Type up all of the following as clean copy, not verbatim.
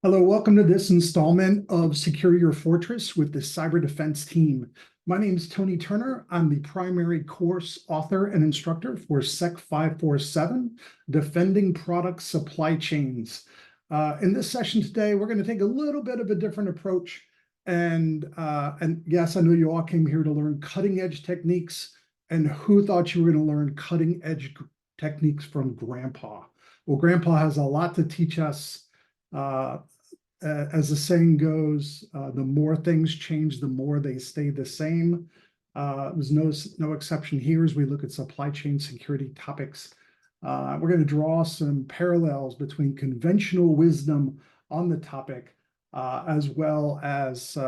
Hello, welcome to this installment of Secure Your Fortress with the Cyber Defense team. My name is Tony Turner. I'm the primary course author and instructor for SEC 547, Defending Product Supply Chains. In this session today, we're going to take a little bit of a different approach. And yes, I know you all came here to learn cutting edge techniques. And who thought you were going to learn cutting edge techniques from Grandpa? Well, Grandpa has a lot to teach us. As the saying goes, the more things change, the more they stay the same. There's no exception here as we look at supply chain security topics. We're going to draw some parallels between conventional wisdom on the topic, as well as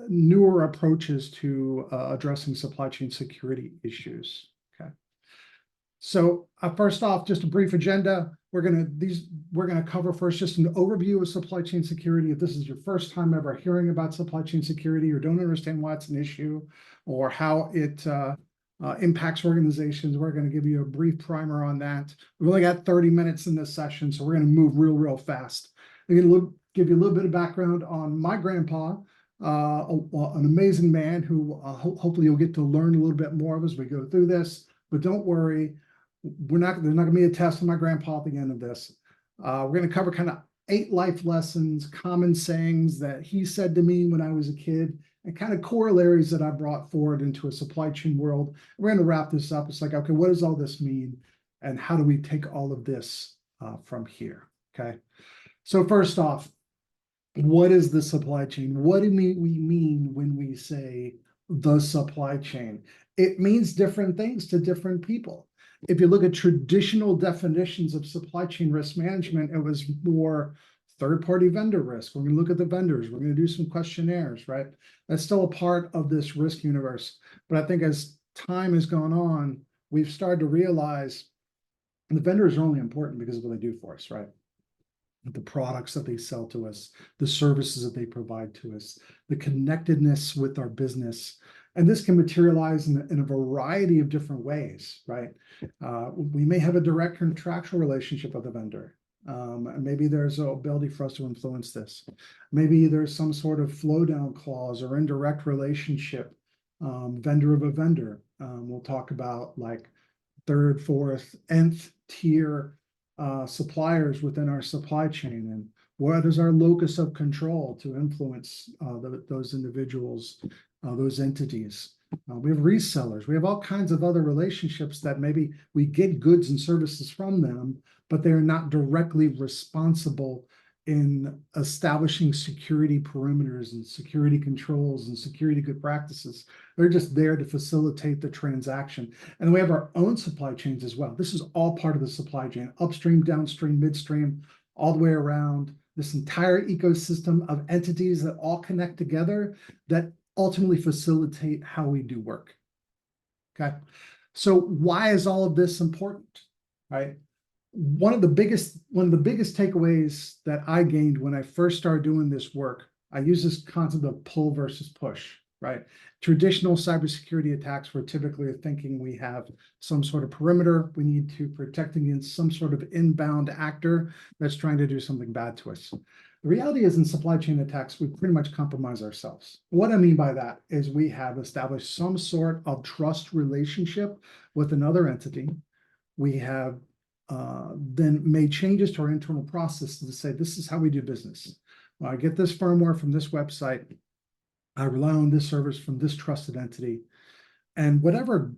newer approaches to addressing supply chain security issues. Okay. So first off, just a brief agenda. We're gonna cover first just an overview of supply chain security. If this is your first time ever hearing about supply chain security or don't understand why it's an issue or how it impacts organizations, we're going to give you a brief primer on that. We've only got 30 minutes in this session, so we're going to move real fast. I'm going to give you a little bit of background on my grandpa, an amazing man who hopefully you'll get to learn a little bit more of as we go through this. But don't worry, there's not going to be a test on my grandpa at the end of this. We're going to cover kind of 8 life lessons, common sayings that he said to me when I was a kid, and kind of corollaries that I brought forward into a supply chain world. We're going to wrap this up. It's like, okay, what does all this mean? And how do we take all of this from here? Okay. So first off, what is the supply chain? What do we mean when we say the supply chain? It means different things to different people. If you look at traditional definitions of supply chain risk management, it was more third-party vendor risk. We're going to look at the vendors. We're going to do some questionnaires, right? That's still a part of this risk universe. But I think as time has gone on, we've started to realize the vendors are only important because of what they do for us, right? The products that they sell to us, the services that they provide to us, the connectedness with our business. And this can materialize in a variety of different ways, right? We may have a direct contractual relationship with a vendor. Maybe there's an ability for us to influence this. Maybe there's some sort of flow down clause or indirect relationship, vendor of a vendor. We'll talk about like third, fourth, nth tier suppliers within our supply chain, and what is our locus of control to influence those individuals, those entities. We have resellers. We have all kinds of other relationships that maybe we get goods and services from them, but they're not directly responsible in establishing security perimeters and security controls and security good practices. They're just there to facilitate the transaction. And we have our own supply chains as well. This is all part of the supply chain, upstream, downstream, midstream, all the way around. This entire ecosystem of entities that all connect together that ultimately facilitate how we do work. Okay, so why is all of this important, right? One of the biggest takeaways that I gained when I first started doing this work, I use this concept of pull versus push, right? Traditional cybersecurity attacks were typically thinking we have some sort of perimeter. We need to protect against some sort of inbound actor that's trying to do something bad to us. The reality is in supply chain attacks, we pretty much compromise ourselves. What I mean by that is we have established some sort of trust relationship with another entity. We have then made changes to our internal process to say, this is how we do business. Well, I get this firmware from this website. I rely on this service from this trusted entity. And whatever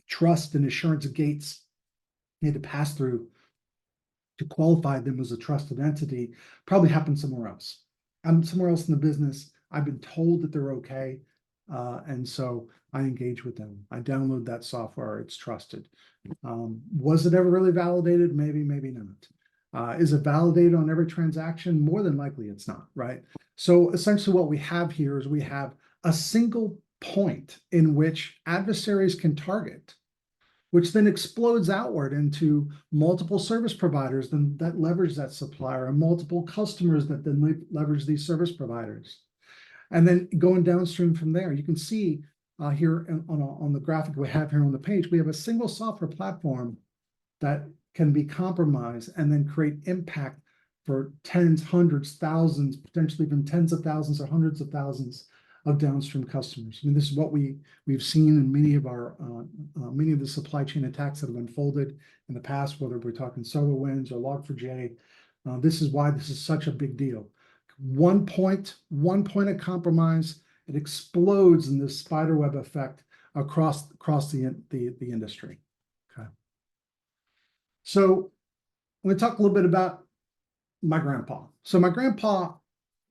trust and assurance gates need to pass through to qualify them as a trusted entity probably happened somewhere else. I'm somewhere else in the business. I've been told that they're okay. And so I engage with them. I download that software. It's trusted. Was it ever really validated? Maybe, maybe not. Is it validated on every transaction? More than likely it's not, right? So essentially what we have here is we have a single point in which adversaries can target, which then explodes outward into multiple service providers that leverage that supplier and multiple customers that then leverage these service providers. And then going downstream from there, you can see here on the graphic we have here on the page, we have a single software platform that can be compromised and then create impact for tens, hundreds, thousands, potentially even tens of thousands or hundreds of thousands of downstream customers. I mean, this is what we've seen in many of the supply chain attacks that have unfolded in the past, whether we're talking SolarWinds or Log4j. This is why this is such a big deal. One point of compromise, it explodes in this spiderweb effect across the industry. Okay. So I'm going to talk a little bit about my grandpa. So my grandpa,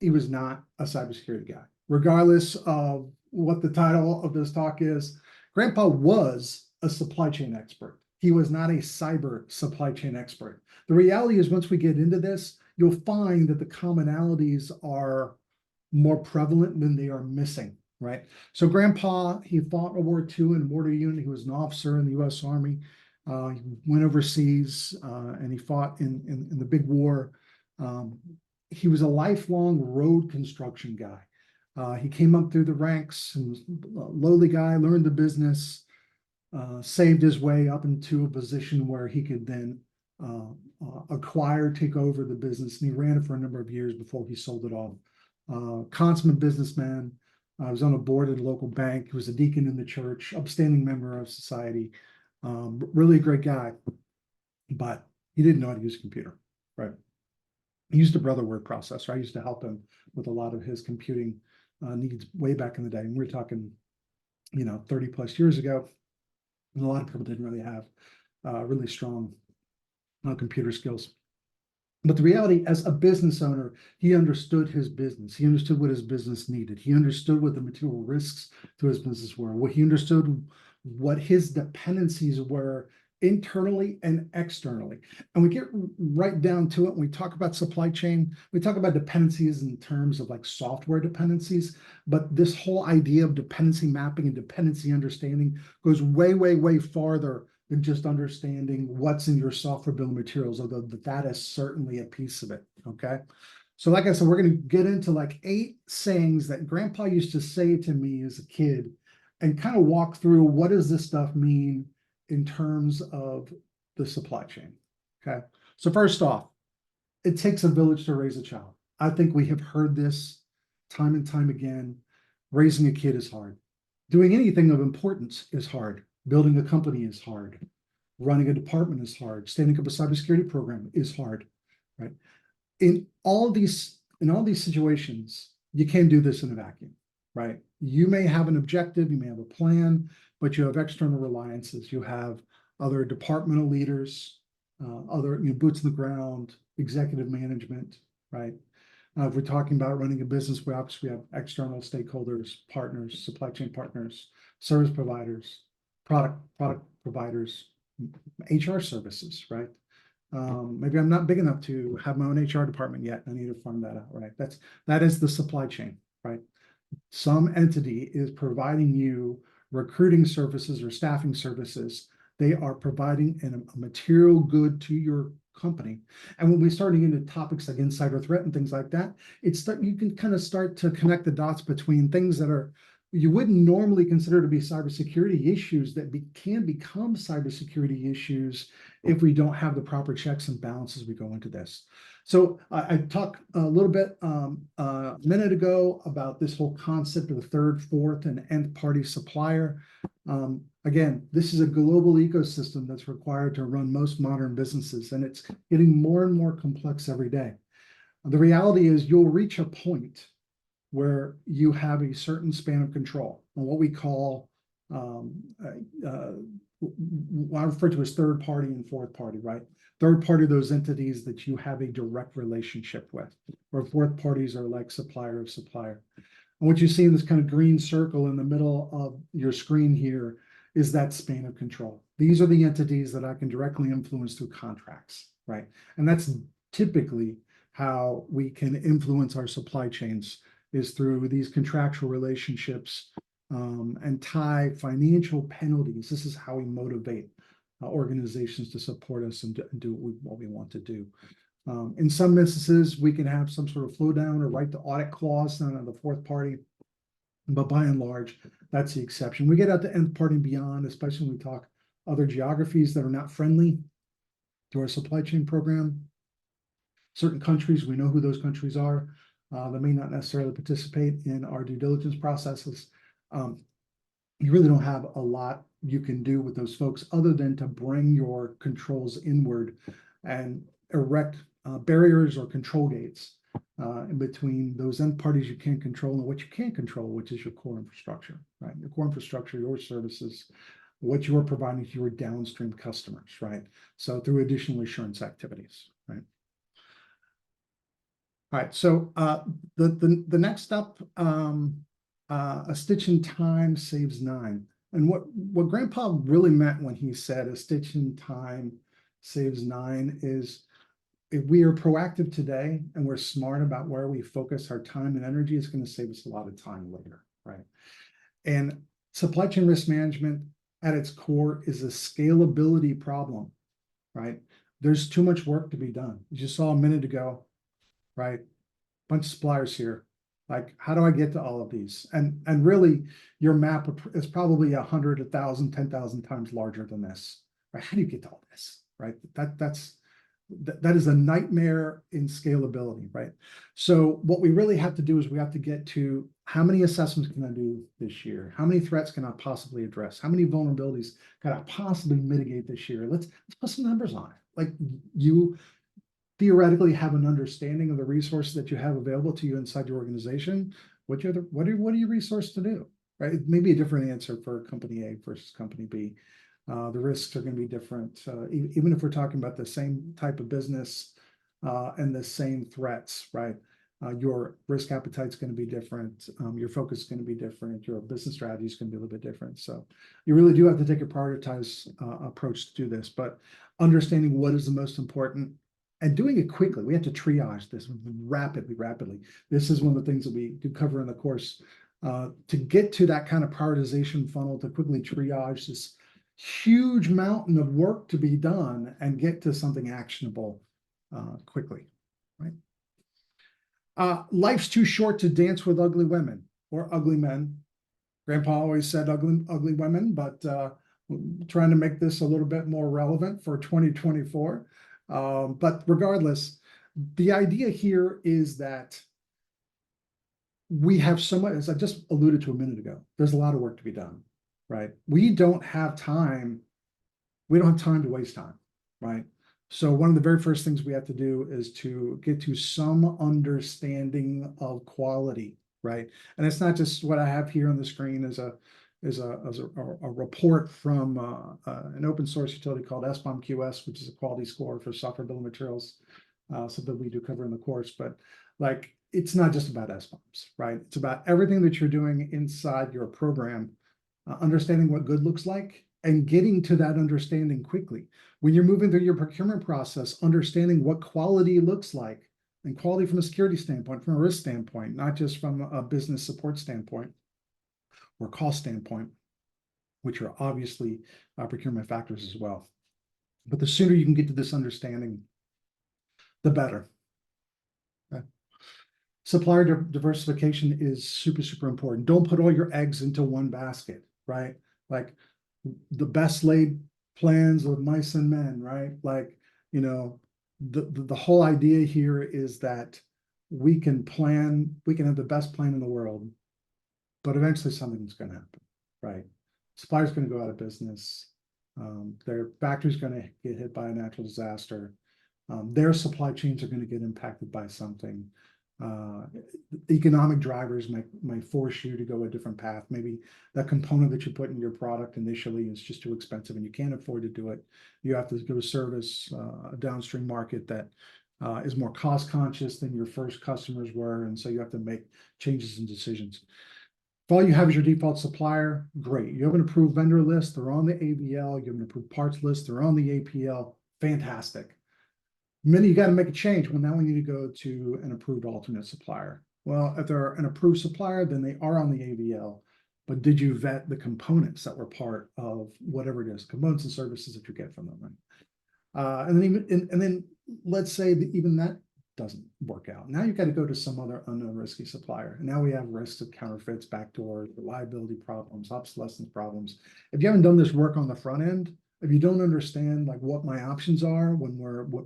he was not a cybersecurity guy. Regardless of what the title of this talk is, grandpa was a supply chain expert. He was not a cyber supply chain expert. The reality is, once we get into this, you'll find that the commonalities are more prevalent than they are missing, right? So grandpa, he fought World War II in a mortar unit. He was an officer in the U.S. Army. He went overseas and he fought in the big war. He was a lifelong road construction guy. He came up through the ranks and was a lowly guy, learned the business, saved his way up into a position where he could then acquire, take over the business. And he ran it for a number of years before he sold it off. Consummate businessman. Was on a board at a local bank. He was a deacon in the church, upstanding member of society. Really a great guy, but he didn't know how to use a computer, right? He used a brother word processor. I used to help him with a lot of his computing needs way back in the day. And we're talking, 30 plus years ago. And a lot of people didn't really have really strong computer skills. But the reality, as a business owner, he understood his business. He understood what his business needed. He understood what the material risks to his business were. He understood what his dependencies were internally and externally. And we get right down to it. When we talk about supply chain, we talk about dependencies in terms of like software dependencies, but this whole idea of dependency mapping and dependency understanding goes way, way, way farther than just understanding what's in your software bill of materials, although that is certainly a piece of it, okay? So like I said, we're going to get into like 8 sayings that grandpa used to say to me as a kid and kind of walk through what does this stuff mean in terms of the supply chain, okay? So first off, it takes a village to raise a child. I think we have heard this time and time again. Raising a kid is hard. Doing anything of importance is hard. Building a company is hard. Running a department is hard. Standing up a cybersecurity program is hard, right? In all these situations, you can't do this in a vacuum, right? You may have an objective, you may have a plan, but you have external reliances. You have other departmental leaders, other boots on the ground, executive management, right? If we're talking about running a business, we obviously have external stakeholders, partners, supply chain partners, service providers, product providers, HR services, right? Maybe I'm not big enough to have my own HR department yet. I need to fund that out, right? That is the supply chain, right? Some entity is providing you recruiting services or staffing services. They are providing a material good to your company. And when we're starting into topics like insider threat and things like that, you can kind of start to connect the dots between things that you wouldn't normally consider to be cybersecurity issues that can become cybersecurity issues if we don't have the proper checks and balances as we go into this. So I talked a little bit a minute ago about this whole concept of the third, fourth, and nth party supplier. Again, this is a global ecosystem that's required to run most modern businesses, and it's getting more and more complex every day. The reality is you'll reach a point where you have a certain span of control on what we call what I refer to as third party and fourth party, right? Third party are those entities that you have a direct relationship with, or fourth parties are like supplier of supplier. And what you see in this kind of green circle in the middle of your screen here is that span of control. These are the entities that I can directly influence through contracts, right? And that's typically how we can influence our supply chains, is through these contractual relationships and tie financial penalties. This is how we motivate organizations to support us and do what we want to do. In some instances, we can have some sort of flow down or right to audit clause on the fourth party, but by and large, that's the exception. We get out to nth party and beyond, especially when we talk other geographies that are not friendly to our supply chain program. certain countries. We know who those countries are. That may not necessarily participate in our due diligence processes. You really don't have a lot you can do with those folks other than to bring your controls inward and erect barriers or control gates in between those end parties you can't control and what you can control, which is your core infrastructure, right? Your core infrastructure, your services, what you're providing to your downstream customers, right? So through additional assurance activities, right? All right, so the next up, a stitch in time saves 9. And what Grandpa really meant when he said a stitch in time saves 9 is if we are proactive today and we're smart about where we focus our time and energy, it's going to save us a lot of time later, right? And supply chain risk management at its core is a scalability problem, right? There's too much work to be done. You just saw a minute ago, right? Bunch of suppliers here. Like, how do I get to all of these? And really, your map is probably 100, 1,000, 10,000 times larger than this. Right? How do you get to all this? Right? That is a nightmare in scalability, right? So what we really have to do is we have to get to how many assessments can I do this year? How many threats can I possibly address? How many vulnerabilities can I possibly mitigate this year? Let's put some numbers on it. Like, you theoretically have an understanding of the resources that you have available to you inside your organization. What are you resourced to do? Right? It may be a different answer for company A versus company B. The risks are going to be different, even if we're talking about the same type of business and the same threats, right? Your risk appetite is going to be different. Your focus is going to be different. Your business strategy is going to be a little bit different. So you really do have to take a prioritized approach to do this, but understanding what is the most important and doing it quickly. We have to triage this rapidly. This is one of the things that we do cover in the course to get to that kind of prioritization funnel, to quickly triage this huge mountain of work to be done and get to something actionable quickly, right? Life's too short to dance with ugly women or ugly men. Grandpa always said ugly women, but trying to make this a little bit more relevant for 2024. But regardless, the idea here is that we have so much, as I just alluded to a minute ago, there's a lot of work to be done, right? We don't have time to waste time, right? So one of the very first things we have to do is to get to some understanding of quality, right? And it's not just what I have here on the screen as a report from an open source utility called SBOM-QS, which is a quality score for software bill of materials, something we do cover in the course. But like, it's not just about SBOMs, right? It's about everything that you're doing inside your program, understanding what good looks like and getting to that understanding quickly. When you're moving through your procurement process, understanding what quality looks like, and quality from a security standpoint, from a risk standpoint, not just from a business support standpoint or cost standpoint, which are obviously procurement factors as well. But the sooner you can get to this understanding, the better. Okay. Supplier diversification is super important. Don't put all your eggs into one basket, right? Like the best laid plans of mice and men, right? Like, you know, the whole idea here is that we can have the best plan in the world, but eventually something's going to happen, right? Supplier's going to go out of business. Their factory's going to get hit by a natural disaster. Their supply chains are going to get impacted by something. Economic drivers might force you to go a different path. Maybe that component that you put in your product initially is just too expensive and you can't afford to do it. You have to go service a downstream market that is more cost conscious than your first customers were. And so you have to make changes and decisions. If all you have is your default supplier, great. You have an approved vendor list, they're on the AVL. You have an approved parts list, they're on the APL. Fantastic. Minute you got to make a change. Well, now we need to go to an approved alternate supplier. Well, if they're an approved supplier, then they are on the AVL. But did you vet the components that were part of whatever it is, components and services that you get from them? And then let's say that even that doesn't work out. Now you've got to go to some other unknown risky supplier. And now we have risks of counterfeits, backdoors, reliability problems, obsolescence problems. If you haven't done this work on the front end, if you don't understand like what my options are when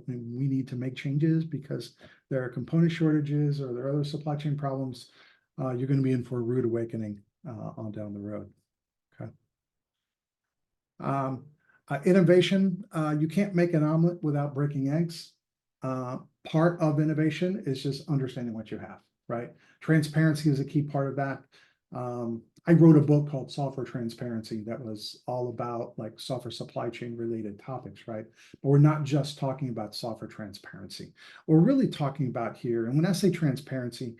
we need to make changes because there are component shortages or there are other supply chain problems, you're going to be in for a rude awakening on down the road. Okay. Innovation, you can't make an omelet without breaking eggs. Part of innovation is just understanding what you have, right? Transparency is a key part of that. I wrote a book called Software Transparency that was all about like software supply chain related topics, right? But we're not just talking about software transparency. We're really talking about here, and when I say transparency,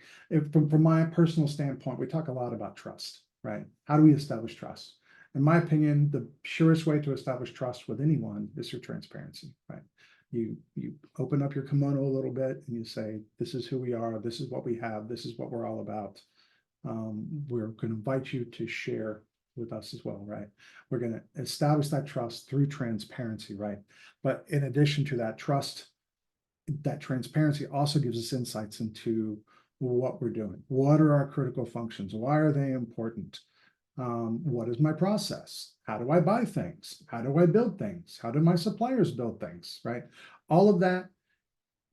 from my personal standpoint, we talk a lot about trust, right? How do we establish trust? In my opinion, the surest way to establish trust with anyone is through transparency, right? You open up your kimono a little bit and you say, this is who we are, this is what we have, this is what we're all about. We're going to invite you to share with us as well, right? We're going to establish that trust through transparency, right? But in addition to that trust, that transparency also gives us insights into what we're doing. What are our critical functions? Why are they important? What is my process? How do I buy things? How do I build things? How do my suppliers build things, right? All of that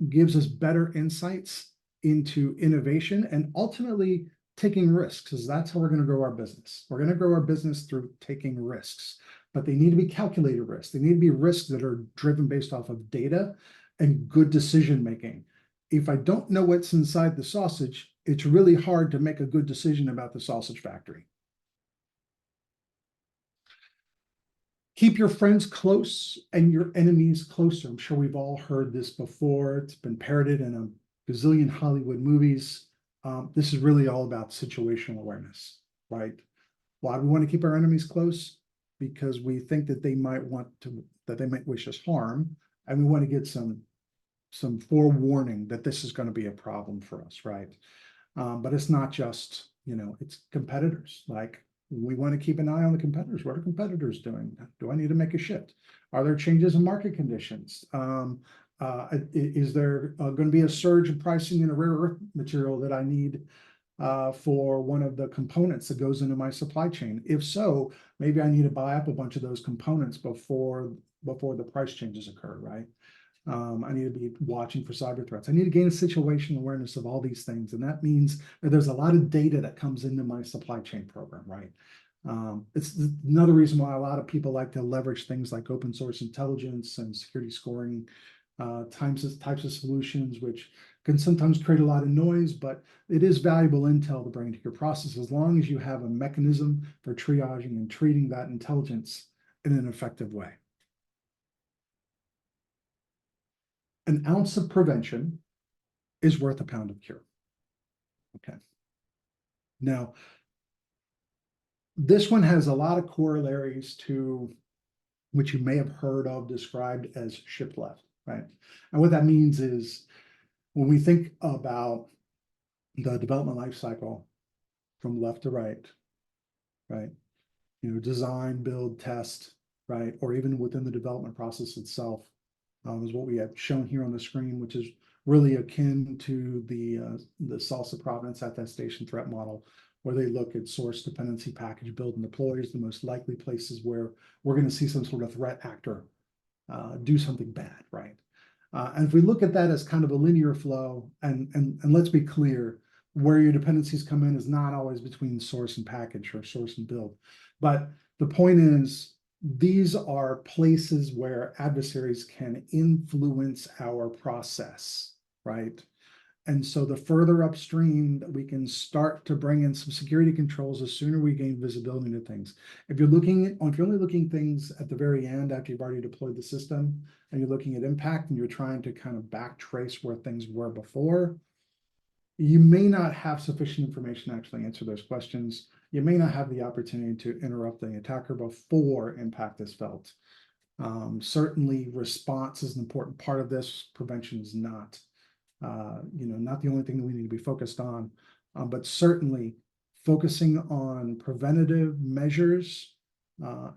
gives us better insights into innovation and ultimately taking risks, because that's how we're going to grow our business. We're going to grow our business through taking risks, but they need to be calculated risks. They need to be risks that are driven based off of data and good decision making. If I don't know what's inside the sausage, it's really hard to make a good decision about the sausage factory. Keep your friends close and your enemies closer. I'm sure we've all heard this before. It's been parroted in a gazillion Hollywood movies. This is really all about situational awareness, right? Why do we want to keep our enemies close? Because we think that they might wish us harm, and we want to get some forewarning that this is going to be a problem for us, right? But it's not just, it's competitors. Like, we want to keep an eye on the competitors. What are competitors doing? Do I need to make a shift? Are there changes in market conditions? Is there going to be a surge in pricing in a rare earth material that I need for one of the components that goes into my supply chain? If so, maybe I need to buy up a bunch of those components before the price changes occur, right? I need to be watching for cyber threats. I need to gain a situational awareness of all these things. And that means that there's a lot of data that comes into my supply chain program, right? It's another reason why a lot of people like to leverage things like open source intelligence and security scoring types of solutions, which can sometimes create a lot of noise, but it is valuable intel to bring into your process as long as you have a mechanism for triaging and treating that intelligence in an effective way. An ounce of prevention is worth a pound of cure. Okay. Now, this one has a lot of corollaries to which you may have heard of described as shift left, right? And what that means is when we think about the development life cycle from left to right, right? Design, build, test, right? Or even within the development process itself, is what we have shown here on the screen, which is really akin to the SALSA provenance attestation threat model, where they look at source, dependency, package, build, and deploy as the most likely places where we're going to see some sort of threat actor do something bad, right? And if we look at that as kind of a linear flow, and let's be clear, where your dependencies come in is not always between source and package or source and build. But the point is, these are places where adversaries can influence our process, right? And so the further upstream that we can start to bring in some security controls, the sooner we gain visibility into things. If you're only looking things at the very end after you've already deployed the system, and you're looking at impact and you're trying to kind of back trace where things were before, you may not have sufficient information to actually answer those questions. You may not have the opportunity to interrupt the attacker before impact is felt. Certainly response is an important part of this. Prevention is not. Not the only thing that we need to be focused on, but certainly focusing on preventative measures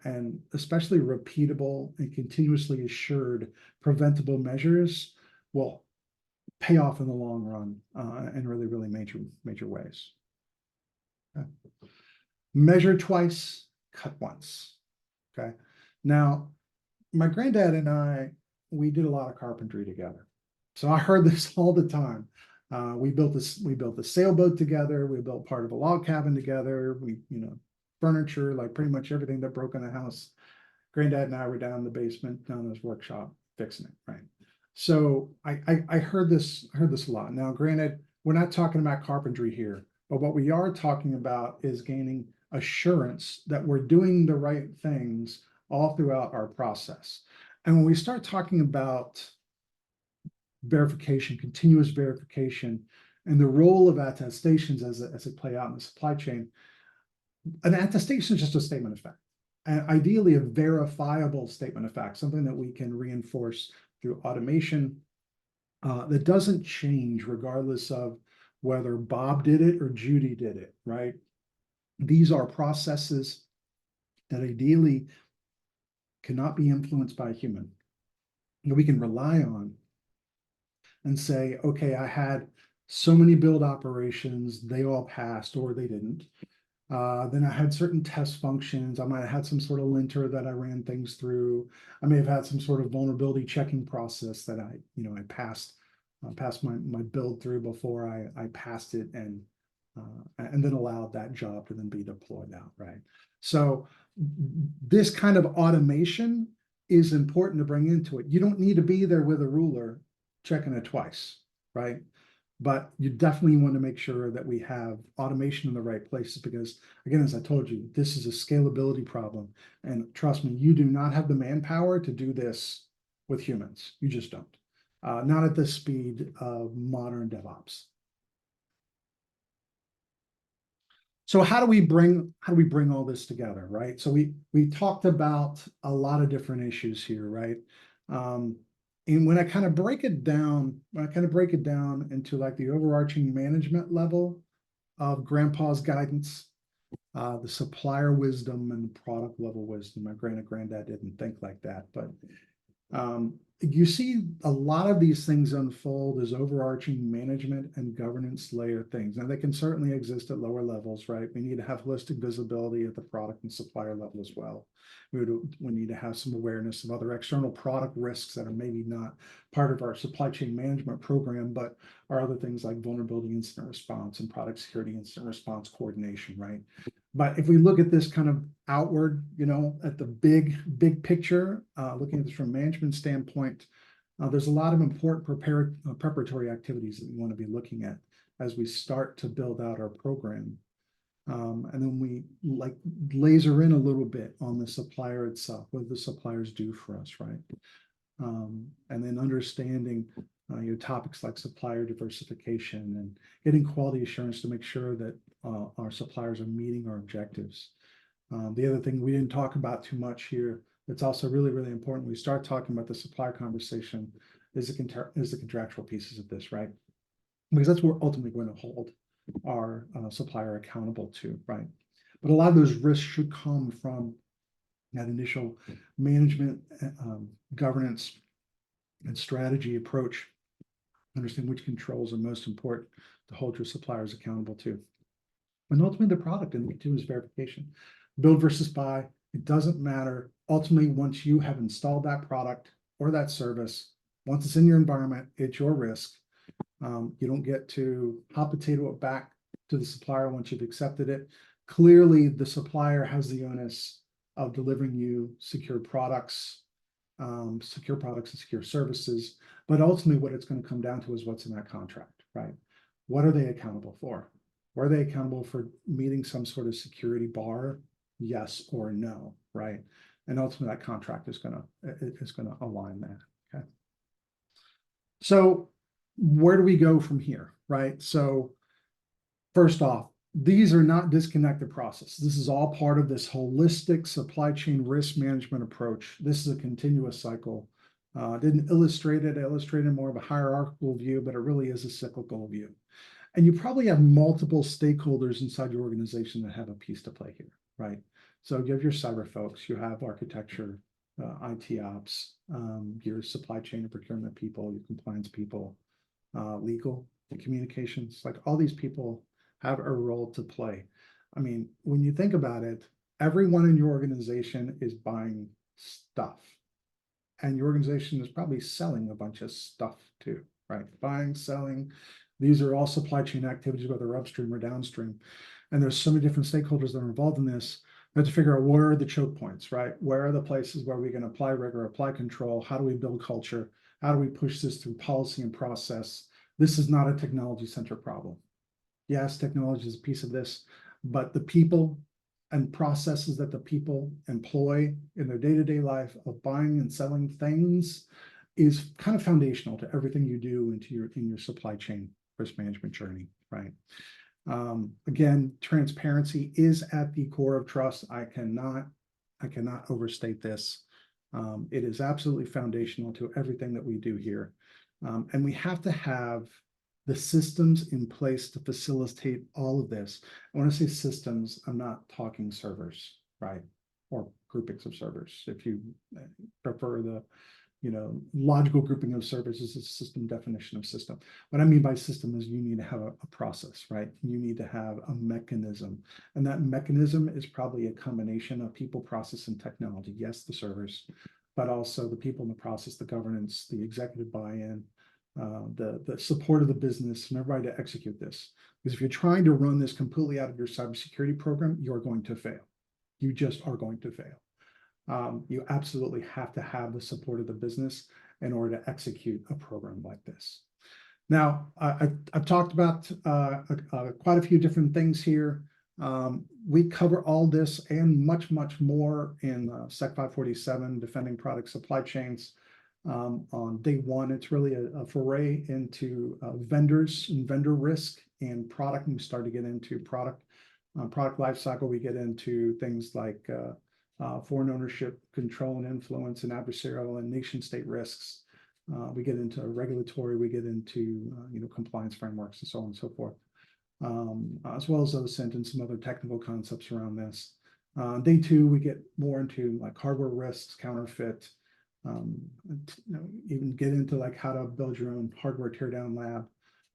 and especially repeatable and continuously assured preventable measures will pay off in the long run in really, really major ways. Okay. Measure twice, cut once. Okay. Now, my granddad and we did a lot of carpentry together. So I heard this all the time. We built a sailboat together. We built part of a log cabin together. Furniture, like pretty much everything that broke in the house. Granddad and I were down in the basement, down in his workshop, fixing it, right? So I heard this a lot. Now, granted, we're not talking about carpentry here, but what we are talking about is gaining assurance that we're doing the right things all throughout our process. And when we start talking about verification, continuous verification, and the role of attestations as it play out in the supply chain, an attestation is just a statement of fact. And ideally, a verifiable statement of fact, something that we can reinforce through automation that doesn't change regardless of whether Bob did it or Judy did it, right? These are processes that ideally cannot be influenced by a human. And we can rely on and say, okay, I had so many build operations, they all passed or they didn't. Then I had certain test functions. I might have had some sort of linter that I ran things through. I may have had some sort of vulnerability checking process that I passed my build through before I passed it and then allowed that job to then be deployed out, right? So this kind of automation is important to bring into it. You don't need to be there with a ruler checking it twice, right? But you definitely want to make sure that we have automation in the right places because, again, as I told you, this is a scalability problem. And trust me, you do not have the manpower to do this with humans. You just don't. Not at the speed of modern DevOps. So how do we bring all this together, right? So we talked about a lot of different issues here, right? And when I kind of break it down into like the overarching management level of grandpa's guidance, the supplier wisdom and the product level wisdom. My granddad didn't think like that, but you see a lot of these things unfold as overarching management and governance layer things. Now, they can certainly exist at lower levels, right? We need to have holistic visibility at the product and supplier level as well. We need to have some awareness of other external product risks that are maybe not part of our supply chain management program, but are other things like vulnerability incident response and product security incident response coordination, right? But if we look at this kind of outward, at the big picture, looking at this from a management standpoint, there's a lot of important preparatory activities that we want to be looking at as we start to build out our program. And then we like laser in a little bit on the supplier itself, what the suppliers do for us, right? And then understanding topics like supplier diversification and getting quality assurance to make sure that our suppliers are meeting our objectives. The other thing we didn't talk about too much here that's also really, really important when we start talking about the supplier conversation is the contractual pieces of this, right? Because that's what we're ultimately going to hold our supplier accountable to, right? But a lot of those risks should come from that initial management, governance, and strategy approach. Understand which controls are most important to hold your suppliers accountable to. And ultimately, the product and continuous verification. Build versus buy, it doesn't matter. Ultimately, once you have installed that product or that service, once it's in your environment, it's your risk. You don't get to hot potato it back to the supplier once you've accepted it. Clearly, the supplier has the onus of delivering you secure products and secure services. But ultimately, what it's going to come down to is what's in that contract, right? What are they accountable for? Are they accountable for meeting some sort of security bar? Yes or no, right? And ultimately, that contract is going to align that. Okay. So where do we go from here, right? So first off, these are not disconnected processes. This is all part of this holistic supply chain risk management approach. This is a continuous cycle. Didn't illustrate it. I illustrated more of a hierarchical view, but it really is a cyclical view. And you probably have multiple stakeholders inside your organization that have a piece to play here, right? So you have your cyber folks, you have architecture, IT ops, your supply chain and procurement people, your compliance people, legal, communications, like all these people have a role to play. I mean, when you think about it, everyone in your organization is buying stuff, and your organization is probably selling a bunch of stuff too, right? Buying, selling. These are all supply chain activities, whether upstream or downstream. And there's so many different stakeholders that are involved in this. We have to figure out where are the choke points, right? Where are the places where we can apply rigor, apply control? How do we build culture? How do we push this through policy and process? This is not a technology-centered problem. Yes, technology is a piece of this, but the people and processes that the people employ in their day-to-day life of buying and selling things is kind of foundational to everything you do in your supply chain risk management journey, right? Again, transparency is at the core of trust. I cannot overstate this. It is absolutely foundational to everything that we do here. And we have to have the systems in place to facilitate all of this. When I say systems, I'm not talking servers, right? Or groupings of servers. If you prefer the logical grouping of servers is a system definition of system. What I mean by system is you need to have a process, right? You need to have a mechanism. And that mechanism is probably a combination of people, process, and technology. Yes, the servers, but also the people in the process, the governance, the executive buy-in, the support of the business and everybody to execute this. Because if you're trying to run this completely out of your cybersecurity program, you're going to fail. You just are going to fail. You absolutely have to have the support of the business in order to execute a program like this. Now, I've talked about quite a few different things here. We cover all this and much, much more in SEC 547, Defending Product Supply Chains. On day one, it's really a foray into vendors and vendor risk and product. And we start to get into product lifecycle. We get into things like foreign ownership, control and influence, and adversarial and nation state risks. We get into regulatory, we get into compliance frameworks and so on and so forth, as well as OSINT and some other technical concepts around this. Day two, we get more into like hardware risks, counterfeit, even get into like how to build your own hardware teardown lab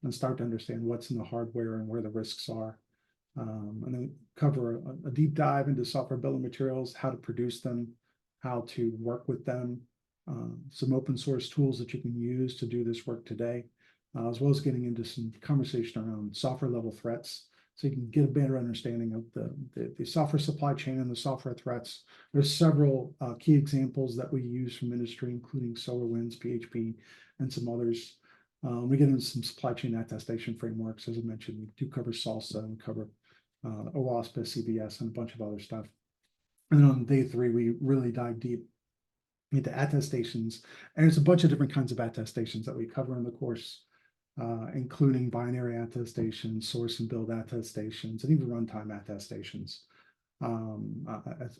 and start to understand what's in the hardware and where the risks are. And then cover a deep dive into software building materials, how to produce them, how to work with them, some open source tools that you can use to do this work today, as well as getting into some conversation around software level threats, so you can get a better understanding of the software supply chain and the software threats. There's several key examples that we use from industry, including SolarWinds, PHP, and some others. We get into some supply chain attestation frameworks. As I mentioned, we do cover SALSA and cover OWASP, CBS, and a bunch of other stuff. And then on day three, we really dive deep into attestations. And there's a bunch of different kinds of attestations that we cover in the course, including binary attestations, source and build attestations, and even runtime attestations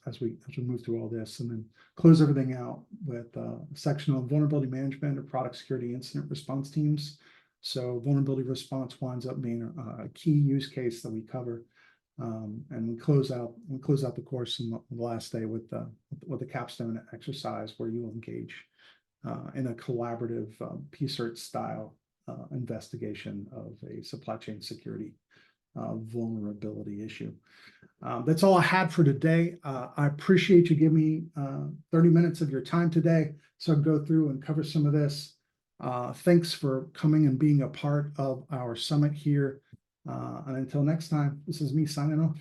as we move through all this. And then close everything out with a section on vulnerability management or product security incident response teams. So vulnerability response winds up being a key use case that we cover. And we close out the course on the last day with the capstone exercise where you will engage in a collaborative PSERT style investigation of a supply chain security vulnerability issue. That's all I had for today. I appreciate you giving me 30 minutes of your time today so I can go through and cover some of this. Thanks for coming and being a part of our summit here. And until next time, this is me signing off.